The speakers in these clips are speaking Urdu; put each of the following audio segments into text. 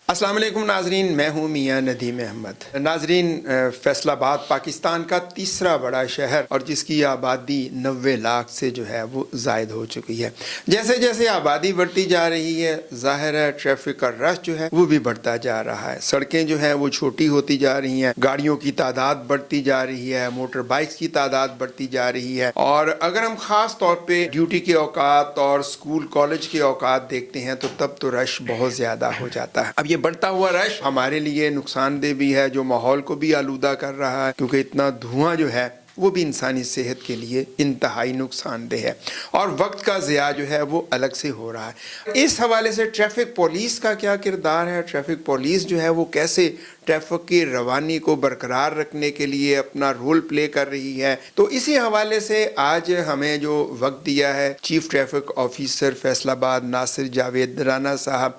السلام علیکم ناظرین، میں ہوں میاں ندیم احمد۔ ناظرین، فیصل آباد پاکستان کا تیسرا بڑا شہر اور جس کی آبادی 90 لاکھ سے جو ہے وہ زائد ہو چکی ہے۔ جیسے جیسے آبادی بڑھتی جا رہی ہے، ظاہر ہے ٹریفک کا رش جو ہے وہ بھی بڑھتا جا رہا ہے۔ سڑکیں جو ہیں وہ چھوٹی ہوتی جا رہی ہیں، گاڑیوں کی تعداد بڑھتی جا رہی ہے، موٹر بائکس کی تعداد بڑھتی جا رہی ہے، اور اگر ہم خاص طور پہ ڈیوٹی کے اوقات اور اسکول کالج کے اوقات دیکھتے ہیں تو تب تو رش بہت زیادہ ہو جاتا ہے۔ اب یہ بڑھتا ہوا رش ہمارے لیے نقصان دہ بھی ہے، جو ماحول کو بھی آلودہ کر رہا ہے، کیونکہ اتنا دھواں جو ہے وہ بھی انسانی صحت کے لیے انتہائی نقصان دہ ہے، اور وقت کا ضیاع جو ہے وہ الگ سے ہو رہا ہے۔ اس حوالے سے ٹریفک پولیس کا کیا کردار ہے؟ ٹریفک پولیس جو ہے وہ کیسے ٹریفک کی روانی کو برقرار رکھنے کے لیے اپنا رول پلے کر رہی ہے؟ تو اسی حوالے سے آج ہمیں جو وقت دیا ہے چیف ٹریفک آفیسر فیصل آباد ناصر جاوید رانا صاحب،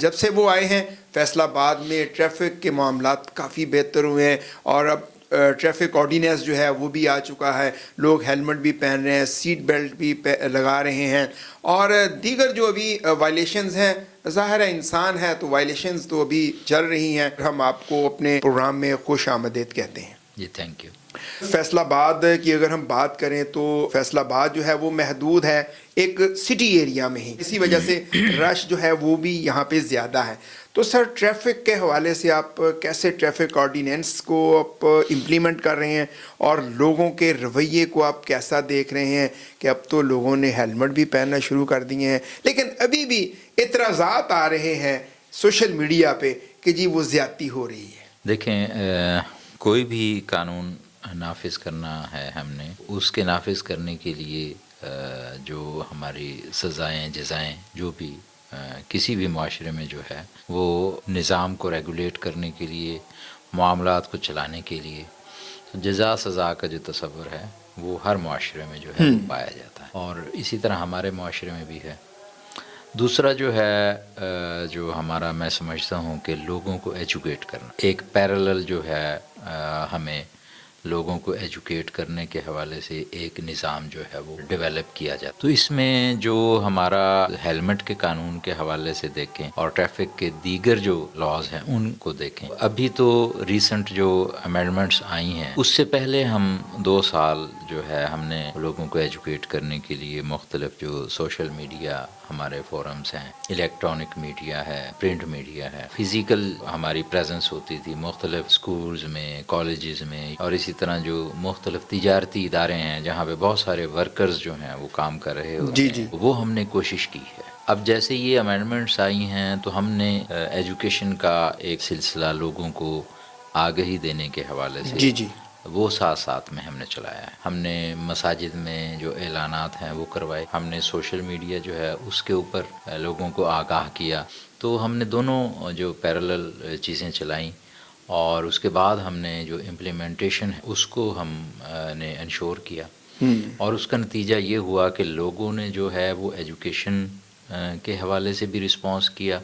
جب سے وہ آئے ہیں فیصل آباد میں ٹریفک کے معاملات کافی بہتر ہوئے ہیں، اور اب ٹریفک آرڈیننس جو ہے وہ بھی آ چکا ہے، لوگ ہیلمٹ بھی پہن رہے ہیں، سیٹ بیلٹ بھی لگا رہے ہیں، اور دیگر جو ابھی وائلیشنز ہیں، ظاہر ہے انسان ہے تو وائلیشنز تو ابھی چل رہی ہیں۔ ہم آپ کو اپنے پروگرام میں خوش آمدید کہتے ہیں۔ جی تھینک یو۔ فیصل آباد کی اگر ہم بات کریں تو فیصل آباد جو ہے وہ محدود ہے ایک سٹی ایریا میں ہی، اسی وجہ سے رش جو ہے وہ بھی یہاں پہ زیادہ ہے۔ تو سر، ٹریفک کے حوالے سے آپ کیسے ٹریفک آرڈیننس کو آپ امپلیمنٹ کر رہے ہیں، اور لوگوں کے رویے کو آپ کیسا دیکھ رہے ہیں کہ اب تو لوگوں نے ہیلمٹ بھی پہننا شروع کر دیے ہیں، لیکن ابھی بھی اعتراضات آ رہے ہیں سوشل میڈیا پہ کہ جی وہ زیادتی ہو رہی ہے؟ دیکھیں، کوئی بھی قانون نافذ کرنا ہے ہم نے، اس کے نافذ کرنے کے لیے جو ہماری سزائیں جزائیں جو بھی کسی بھی معاشرے میں جو ہے وہ نظام کو ریگولیٹ کرنے کے لیے، معاملات کو چلانے کے لیے جزا سزا کا جو تصور ہے وہ ہر معاشرے میں جو ہے وہ پایا جاتا ہے، اور اسی طرح ہمارے معاشرے میں بھی ہے۔ دوسرا جو ہے جو ہمارا، میں سمجھتا ہوں کہ لوگوں کو ایجوکیٹ کرنا، ایک پیرالل جو ہے ہمیں لوگوں کو ایجوکیٹ کرنے کے حوالے سے ایک نظام جو ہے وہ ڈیولپ کیا جاتا۔ تو اس میں جو ہمارا ہیلمٹ کے قانون کے حوالے سے دیکھیں اور ٹریفک کے دیگر جو لاز ہیں ان کو دیکھیں، ابھی تو ریسنٹ جو امینڈمنٹس آئی ہیں، اس سے پہلے ہم 2 سال جو ہے ہم نے لوگوں کو ایجوکیٹ کرنے کے لیے مختلف جو سوشل میڈیا ہمارے فورمز ہیں، الیکٹرانک میڈیا ہے، پرنٹ میڈیا ہے، فزیکل ہماری پریزنس ہوتی تھی مختلف سکولز میں، کالجز میں، اور اسی طرح جو مختلف تجارتی ادارے ہیں جہاں پہ بہت سارے ورکرز جو ہیں وہ کام کر رہے ہوتے ہیں، وہ ہم نے کوشش کی ہے۔ اب جیسے یہ امینڈمنٹس آئی ہیں تو ہم نے ایجوکیشن کا ایک سلسلہ لوگوں کو آگہی دینے کے حوالے سے وہ ساتھ میں ہم نے چلایا ہے۔ ہم نے مساجد میں جو اعلانات ہیں وہ کروائے، ہم نے سوشل میڈیا جو ہے اس کے اوپر لوگوں کو آگاہ کیا۔ تو ہم نے دونوں جو پیرالل چیزیں چلائیں، اور اس کے بعد ہم نے جو امپلیمنٹیشن ہے اس کو ہم نے انشور کیا، اور اس کا نتیجہ یہ ہوا کہ لوگوں نے جو ہے وہ ایجوکیشن کے حوالے سے بھی رسپانس کیا،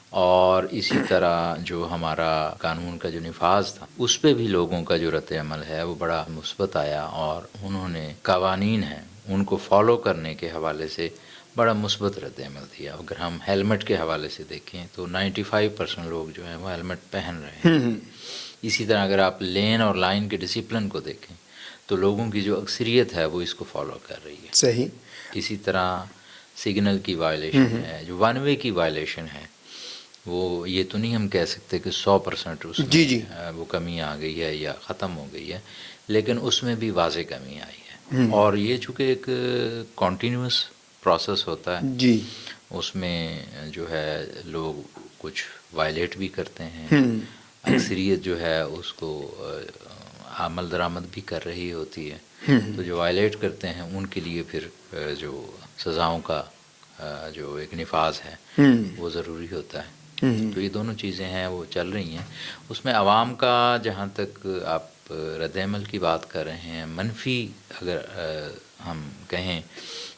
اور اسی طرح جو ہمارا قانون کا جو نفاذ تھا اس پہ بھی لوگوں کا جو رد عمل ہے وہ بڑا مثبت آیا، اور انہوں نے قوانین ہیں ان کو فالو کرنے کے حوالے سے بڑا مثبت رد عمل دیا۔ اگر ہم ہیلمٹ کے حوالے سے دیکھیں تو 95% لوگ جو ہیں وہ ہیلمٹ پہن رہے ہیں۔ اسی طرح اگر آپ لین اور لائن کے ڈسپلن کو دیکھیں تو لوگوں کی جو اکثریت ہے وہ اس کو فالو کر رہی ہے۔ صحیح۔ اسی طرح سگنل کی وائلیشن ہے، جو ون وے کی وائلیشن ہے، وہ یہ تو نہیں ہم کہہ سکتے کہ 100% اس میں وہ کمی آ گئی ہے یا ختم ہو گئی ہے، لیکن اس میں بھی واضح کمی آئی ہے، اور یہ چونکہ ایک کنٹینیوس پروسیس ہوتا ہے، اس میں جو ہے لوگ کچھ وائلیٹ بھی کرتے ہیں، اکثریت جو ہے اس کو عمل درآمد بھی کر رہی ہوتی ہے، تو جو وائلیٹ کرتے ہیں ان کے لیے پھر جو سزاؤں کا جو ایک نفاذ ہے وہ ضروری ہوتا ہے۔ تو یہ دونوں چیزیں ہیں وہ چل رہی ہیں۔ اس میں عوام کا جہاں تک آپ رد عمل کی بات کر رہے ہیں، منفی اگر ہم کہیں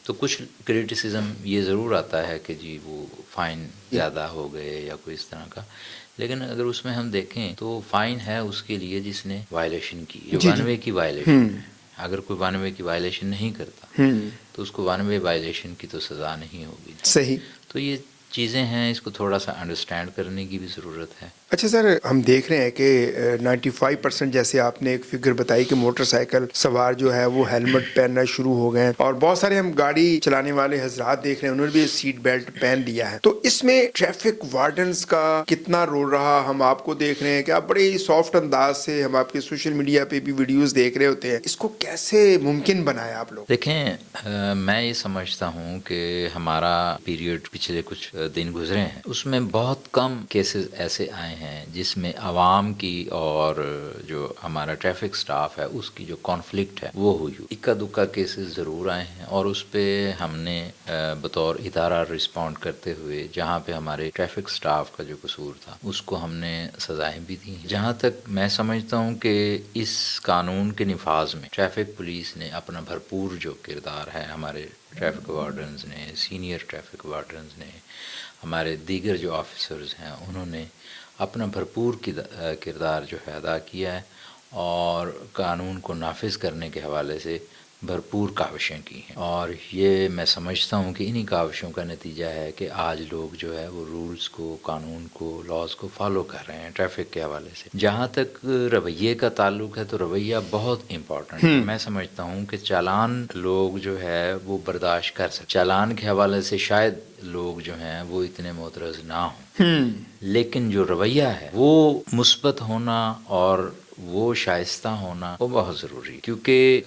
تو کچھ کریٹیسزم یہ ضرور آتا ہے کہ جی وہ فائن زیادہ ہو گئے یا کوئی اس طرح کا، لیکن اگر اس میں ہم دیکھیں تو فائن ہے اس کے لیے جس نے وائلیشن کی، جو ون وے کی وائلیشن ہے۔ اگر کوئی ون وے کی وائلیشن نہیں کرتا تو اس کو ون وے وائلیشن کی تو سزا نہیں ہوگی۔ صحیح۔ تو یہ چیزیں ہیں، اس کو تھوڑا سا انڈرسٹینڈ کرنے کی بھی ضرورت ہے۔ اچھا سر، ہم دیکھ رہے ہیں کہ 95% جیسے آپ نے ایک فگر بتائی کہ موٹر سائیکل سوار جو ہے وہ ہیلمٹ پہننا شروع ہو گئے ہیں، اور بہت سارے ہم گاڑی چلانے والے حضرات دیکھ رہے ہیں انہوں نے بھی سیٹ بیلٹ پہن لیا ہے۔ تو اس میں ٹریفک وارڈنز کا کتنا رول رہا؟ ہم آپ کو دیکھ رہے ہیں کہ آپ بڑے سافٹ انداز سے، ہم آپ کے سوشل میڈیا پہ بھی ویڈیوز دیکھ رہے ہوتے ہیں، اس کو کیسے ممکن بنایا آپ لوگ؟ دیکھیں، میں یہ سمجھتا ہوں کہ ہمارا پیریڈ پچھلے کچھ دن گزرے ہیں، اس میں بہت کم کیسز ایسے آئے ہیں جس میں عوام کی اور جو ہمارا ٹریفک سٹاف ہے اس کی جو کانفلکٹ ہے وہ ہوئی ہو۔ اکا دکا کیسز ضرور آئے ہیں، اور اس پہ ہم نے بطور ادارہ رسپونڈ کرتے ہوئے جہاں پہ ہمارے ٹریفک سٹاف کا جو قصور تھا اس کو ہم نے سزائیں بھی دی ہیں۔ جہاں تک میں سمجھتا ہوں کہ اس قانون کے نفاذ میں ٹریفک پولیس نے اپنا بھرپور جو کردار ہے، ہمارے ٹریفک وارڈنز نے، سینئر ٹریفک وارڈنز نے، ہمارے دیگر جو آفیسرز ہیں انہوں نے اپنا بھرپور کردار جو ہے ادا کیا ہے، اور قانون کو نافذ کرنے کے حوالے سے بھرپور کاوشیں کی ہیں، اور یہ میں سمجھتا ہوں کہ انہی کاوشوں کا نتیجہ ہے کہ آج لوگ جو ہے وہ رولز کو، قانون کو، لاز کو فالو کر رہے ہیں ٹریفک کے حوالے سے۔ جہاں تک رویے کا تعلق ہے تو رویہ بہت امپورٹنٹ ہے۔ میں سمجھتا ہوں کہ چالان لوگ جو ہے وہ برداشت کر سکتے، چالان کے حوالے سے شاید لوگ جو ہیں وہ اتنے معترض نہ ہوں، لیکن جو رویہ ہے وہ مثبت ہونا اور وہ شائستہ ہونا وہ بہت ضروری ہے، کیونکہ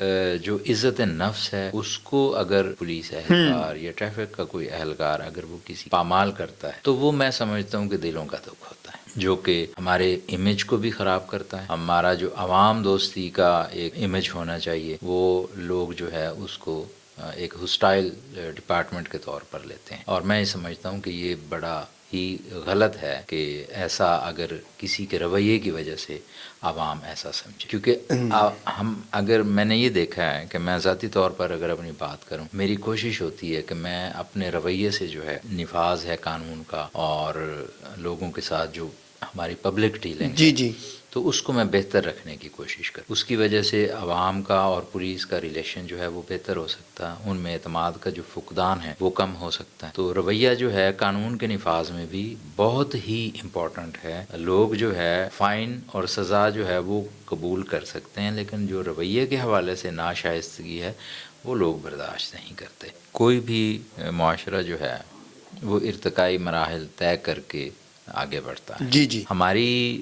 جو عزت نفس ہے اس کو اگر پولیس اہلکار یا ٹریفک کا کوئی اہلکار اگر وہ کسی پامال کرتا ہے تو وہ میں سمجھتا ہوں کہ دلوں کا دکھ ہوتا ہے، جو کہ ہمارے امیج کو بھی خراب کرتا ہے۔ ہمارا جو عوام دوستی کا ایک امیج ہونا چاہیے وہ لوگ جو ہے اس کو ایک ہسٹائل ڈپارٹمنٹ کے طور پر لیتے ہیں، اور میں یہ سمجھتا ہوں کہ یہ بڑا ہی غلط ہے کہ ایسا اگر کسی کے رویے کی وجہ سے عوام ایسا سمجھے، کیونکہ میں نے یہ دیکھا ہے کہ میں ذاتی طور پر اگر اپنی بات کروں، میری کوشش ہوتی ہے کہ میں اپنے رویے سے جو ہے نفاذ ہے قانون کا اور لوگوں کے ساتھ جو ہماری پبلک ڈیلنگ ہے تو اس کو میں بہتر رکھنے کی کوشش کروں۔ اس کی وجہ سے عوام کا اور پولیس کا ریلیشن جو ہے وہ بہتر ہو سکتا ہے، ان میں اعتماد کا جو فقدان ہے وہ کم ہو سکتا ہے۔ تو رویہ جو ہے قانون کے نفاذ میں بھی بہت ہی امپورٹنٹ ہے۔ لوگ جو ہے فائن اور سزا جو ہے وہ قبول کر سکتے ہیں، لیکن جو رویے کے حوالے سے ناشائستگی ہے وہ لوگ برداشت نہیں کرتے۔ کوئی بھی معاشرہ جو ہے وہ ارتقائی مراحل طے کر کے آگے بڑھتا ہے۔ ہماری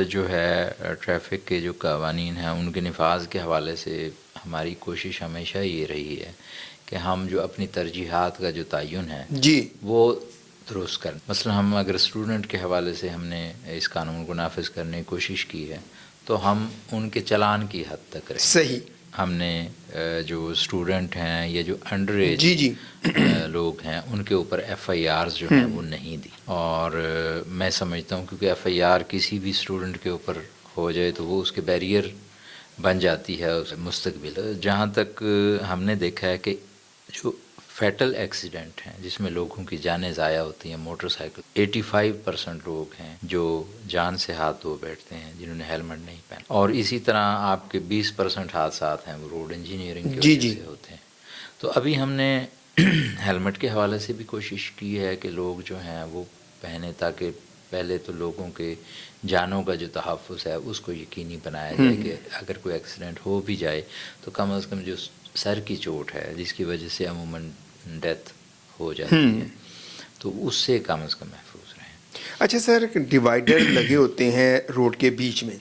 جو ہے ٹریفک کے جو قوانین ہیں ان کے نفاذ کے حوالے سے ہماری کوشش ہمیشہ یہ رہی ہے کہ ہم جو اپنی ترجیحات کا جو تعین ہے وہ درست کریں۔ مثلا ہم اگر اسٹوڈنٹ کے حوالے سے ہم نے اس قانون کو نافذ کرنے کی کوشش کی ہے تو ہم ان کے چلان کی حد تک رہیں۔ صحیح، ہم نے جو اسٹوڈنٹ ہیں یا جو انڈر ایج لوگ ہیں ان کے اوپر ایف آئی آرز جو ہیں وہ نہیں دی، اور میں سمجھتا ہوں کیونکہ ایف آئی آر کسی بھی اسٹوڈنٹ کے اوپر ہو جائے تو وہ اس کے بیریئر بن جاتی ہے مستقبل۔ جہاں تک ہم نے دیکھا ہے کہ جو فیٹل ایکسیڈنٹ ہیں جس میں لوگوں کی جانیں ضائع ہوتی ہیں، موٹر سائیکل 85% لوگ ہیں جو جان سے ہاتھ دھو بیٹھتے ہیں جنہوں نے ہیلمٹ نہیں پہنا، اور اسی طرح آپ کے 20% حادثات ہیں وہ روڈ انجینئرنگ کی وجہ سے ہوتے ہیں۔ تو ابھی ہم نے ہیلمٹ کے حوالے سے بھی کوشش کی ہے کہ لوگ جو ہیں وہ پہنے، تاکہ پہلے تو لوگوں کے جانوں کا جو تحفظ ہے اس کو یقینی بنایا جائے کہ اگر کوئی ایکسیڈنٹ ہو بھی جائے تو کم از کم جو سر کی چوٹ ہے جس کی وجہ سے عموماً ڈیتھ ہو جاتی ہے تو اس سے کم از کم محفوظ رہیں۔ اچھا سر، ڈیوائیڈر لگے ہوتے ہیں روڈ کے بیچ میں،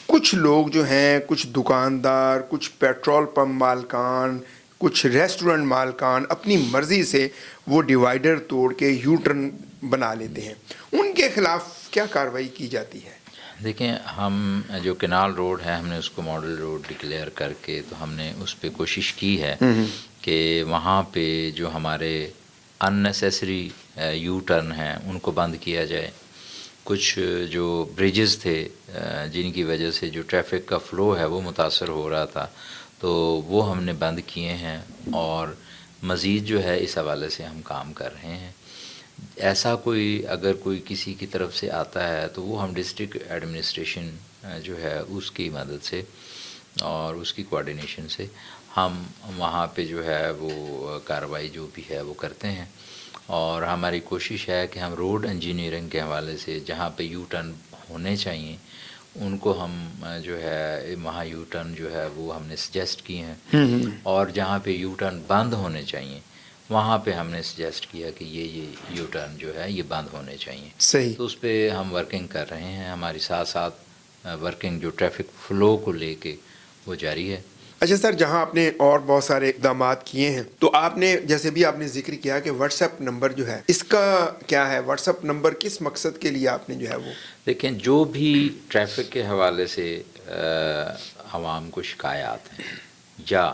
کچھ لوگ جو ہیں، کچھ دکاندار، کچھ پیٹرول پمپ مالکان، کچھ ریسٹورنٹ مالکان اپنی مرضی سے وہ ڈیوائیڈر توڑ کے یو ٹرن بنا لیتے ہیں، ان کے خلاف کیا کارروائی کی جاتی ہے؟ دیکھیں، ہم جو کینال روڈ ہے ہم نے اس کو ماڈل روڈ ڈکلیئر کر کے تو ہم نے اس پہ کوشش کی ہے کہ وہاں پہ جو ہمارے ان نیسیسری یو ٹرن ہیں ان کو بند کیا جائے۔ کچھ جو بریجز تھے جن کی وجہ سے جو ٹریفک کا فلو ہے وہ متاثر ہو رہا تھا تو وہ ہم نے بند کیے ہیں، اور مزید جو ہے اس حوالے سے ہم کام کر رہے ہیں۔ ایسا کوئی اگر کوئی کسی کی طرف سے آتا ہے تو وہ ہم ڈسٹرکٹ ایڈمنسٹریشن جو ہے اس کی مدد سے اور اس کی کوارڈینیشن سے ہم وہاں پہ جو ہے وہ کارروائی جو بھی ہے وہ کرتے ہیں، اور ہماری کوشش ہے کہ ہم روڈ انجینئرنگ کے حوالے سے جہاں پہ یو ٹرن ہونے چاہیے ان کو ہم جو ہے وہاں یو ٹرن جو ہے وہ ہم نے سجیسٹ کیے ہیں، اور جہاں پہ یو ٹرن بند ہونے چاہیے وہاں پہ ہم نے سجیسٹ کیا کہ یہ یو ٹرن جو ہے یہ بند ہونے چاہیے. صحیح. تو اس پہ ہم ورکنگ کر رہے ہیں. ہماری ساتھ ساتھ ورکنگ جو ٹریفک فلو کو لے کے وہ جاری ہے. اچھا سر، جہاں آپ نے اور بہت سارے اقدامات کیے ہیں تو آپ نے جیسے بھی آپ نے ذکر کیا کہ واٹس ایپ نمبر جو ہے اس کا کیا ہے؟ واٹس ایپ نمبر کس مقصد کے لیے آپ نے جو ہے وہ دیکھیں جو بھی ٹریفک کے حوالے سے عوام کو شکایات ہیں یا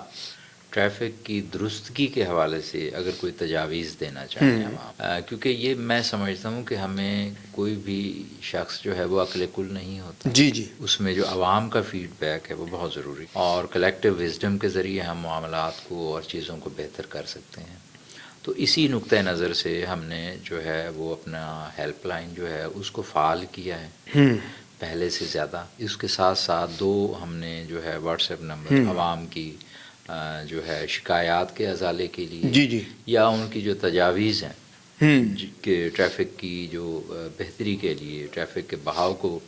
ٹریفک کی درستگی کے حوالے سے اگر کوئی تجاویز دینا چاہیں عوام، کیونکہ یہ میں سمجھتا ہوں کہ ہمیں کوئی بھی شخص جو ہے وہ عقل کل نہیں ہوتا. جی جی، اس میں جو عوام کا فیڈ بیک ہے وہ بہت ضروری، اور کلیکٹیو وزڈم کے ذریعے ہم معاملات کو اور چیزوں کو بہتر کر سکتے ہیں. تو اسی نقطۂ نظر سے ہم نے جو ہے وہ اپنا ہیلپ لائن جو ہے اس کو فعال کیا ہے پہلے سے زیادہ. اس کے ساتھ ساتھ 2 ہم نے جو ہے واٹس ایپ نمبر عوام کی جو ہے شکایات کے ازالے کے لیے جی جی، یا ان کی جو تجاویز ہیں کہ ٹریفک کی جو بہتری کے لیے، ٹریفک کے بہاؤ کو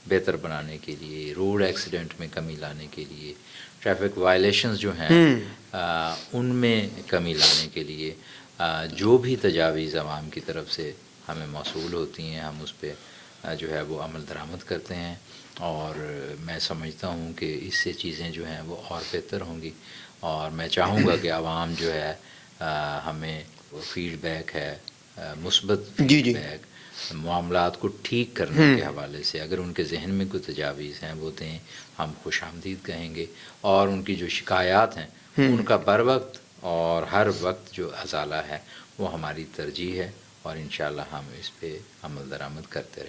بہتر بنانے کے لیے، روڈ ایکسیڈنٹ میں کمی لانے کے لیے، ٹریفک وائلیشنز جو ہیں ان میں کمی لانے کے لیے جو بھی تجاویز عوام کی طرف سے ہمیں موصول ہوتی ہیں ہم اس پہ جو ہے وہ عمل درآمد کرتے ہیں. اور میں سمجھتا ہوں کہ اس سے چیزیں جو ہیں وہ اور بہتر ہوں گی. اور میں چاہوں گا کہ عوام جو ہے ہمیں فیڈ بیک ہے، مثبت فیڈ بیک، معاملات کو ٹھیک کرنے کے حوالے سے اگر ان کے ذہن میں کوئی تجاویز ہیں وہ دیں. ہم خوش آمدید کہیں گے، اور ان کی جو شکایات ہیں ان کا بر وقت اور ہر وقت جو ازالہ ہے وہ ہماری ترجیح ہے، اور انشاءاللہ ہم اس پہ عمل درآمد کرتے رہیں.